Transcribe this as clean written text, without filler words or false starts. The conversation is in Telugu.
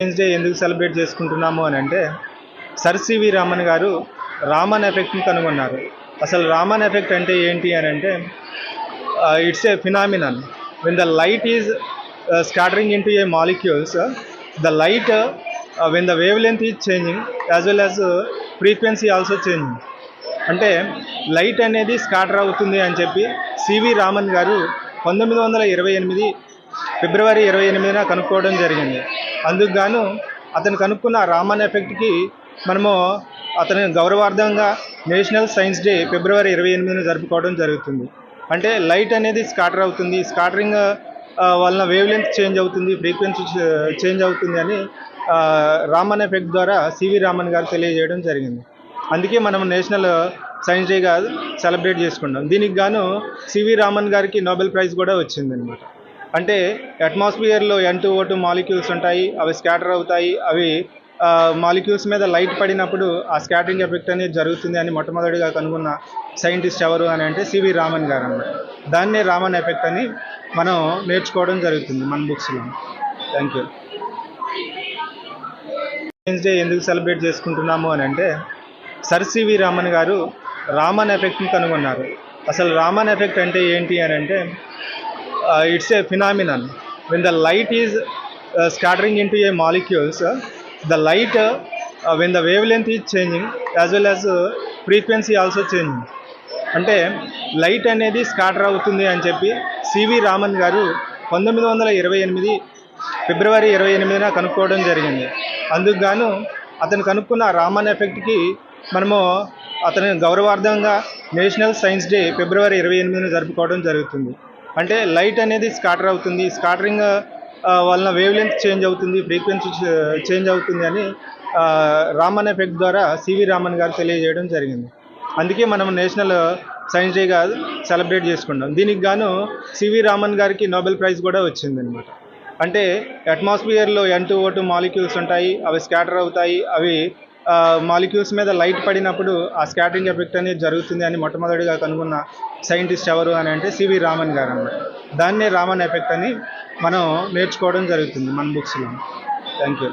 డే ఎందుకు సెలబ్రేట్ చేసుకుంటున్నాము అని అంటే సర్ సివి రామన్ గారు రామన్ ఎఫెక్ట్ని కనుగొన్నారు. అసలు రామన్ ఎఫెక్ట్ అంటే ఏంటి అని అంటే it's a phenomenon when the light is scattering into a molecules, the light when the wavelength is changing as well as frequency also changing. అంటే లైట్ అనేది స్కాటర్ అవుతుంది అని చెప్పి సివి రామన్ గారు 1928 ఫిబ్రవరి 28న కనుక్కోవడం జరిగింది. అందుకు గాను అతను కనుక్కున్న రామన్ ఎఫెక్ట్కి మనము అతని గౌరవార్థంగా నేషనల్ సైన్స్ డే ఫిబ్రవరి 28న జరుపుకోవడం జరుగుతుంది. అంటే లైట్ అనేది స్కాటర్ అవుతుంది, స్కాటరింగ్ వలన వేవ్ లెంత్ చేంజ్ అవుతుంది, ఫ్రీక్వెన్సీ చేంజ్ అవుతుంది అని రామన్ ఎఫెక్ట్ ద్వారా సివి రామన్ గారు తెలియజేయడం జరిగింది. అందుకే మనం నేషనల్ సైన్స్ డేగా సెలబ్రేట్ చేసుకుంటాం. దీనికి గాను సివి రామన్ గారికి నోబెల్ ప్రైజ్ కూడా వచ్చిందనమాట. అంటే అట్మాస్ఫియర్లో N2O2 మాలిక్యూల్స్ ఉంటాయి, అవి స్కాటర్ అవుతాయి, అవి మాలిక్యూల్స్ మీద లైట్ పడినప్పుడు ఆ స్కాటరింగ్ ఎఫెక్ట్ అనేది జరుగుతుంది అని మొట్టమొదటిగా కనుగొన్న సైంటిస్ట్ ఎవరు అని అంటే సివి రామన్ గారు అన్నమాట. దాన్నే రామన్ ఎఫెక్ట్ అని మనం నేర్చుకోవడం జరుగుతుంది మన బుక్స్లో. Thank you. సైన్స్ డే ఎందుకు సెలబ్రేట్ చేసుకుంటున్నాము అని అంటే సర్ సివి రామన్ గారు రామన్ ఎఫెక్ట్ని కనుగొన్నారు. అసలు రామన్ ఎఫెక్ట్ అంటే ఏంటి అని అంటే it's a phenomenon when the light is scattering into a molecules, the light when the wavelength is changing as well as frequency also changing. అంటే లైట్ అనేది స్కాటర్ అవుతుంది అని చెప్పి సివి రామన్ గారు 1928 ఫిబ్రవరి 28న కనుక్కోవడం జరిగింది. అందుకు గాను అతను కనుక్కున్న రామన్ ఎఫెక్ట్కి మనము అతని గౌరవార్థంగా నేషనల్ సైన్స్ డే ఫిబ్రవరి 28న జరుపుకోవడం జరుగుతుంది. అంటే లైట్ అనేది స్కాటర్ అవుతుంది, స్కాటరింగ్ వలన వేవ్ లెంత్ చేంజ్ అవుతుంది, ఫ్రీక్వెన్సీ చేంజ్ అవుతుంది అని రామన్ ఎఫెక్ట్ ద్వారా సివి రామన్ గారు తెలియజేయడం జరిగింది. అందుకే మనం నేషనల్ సైన్స్ డేగా సెలబ్రేట్ చేసుకుంటాం. దీనికి గాను సివి రామన్ గారికి నోబెల్ ప్రైజ్ కూడా వచ్చిందనమాట. అంటే అట్మాస్ఫియర్లో N2O2 మాలిక్యూల్స్ ఉంటాయి, అవి స్కాటర్ అవుతాయి, అవి మాలిక్యూల్స్ మీద లైట్ పడినప్పుడు ఆ స్కాటరింగ్ ఎఫెక్ట్ అనేది జరుగుతుంది అని మొట్టమొదటిగా కనుగొన్న సైంటిస్ట్ ఎవరు అని అంటే సివి రామన్ గారు అన్నమాట. దాన్నే రామన్ ఎఫెక్ట్ అని మనం నేర్చుకోవడం జరుగుతుంది మన బుక్స్లో. Thank you.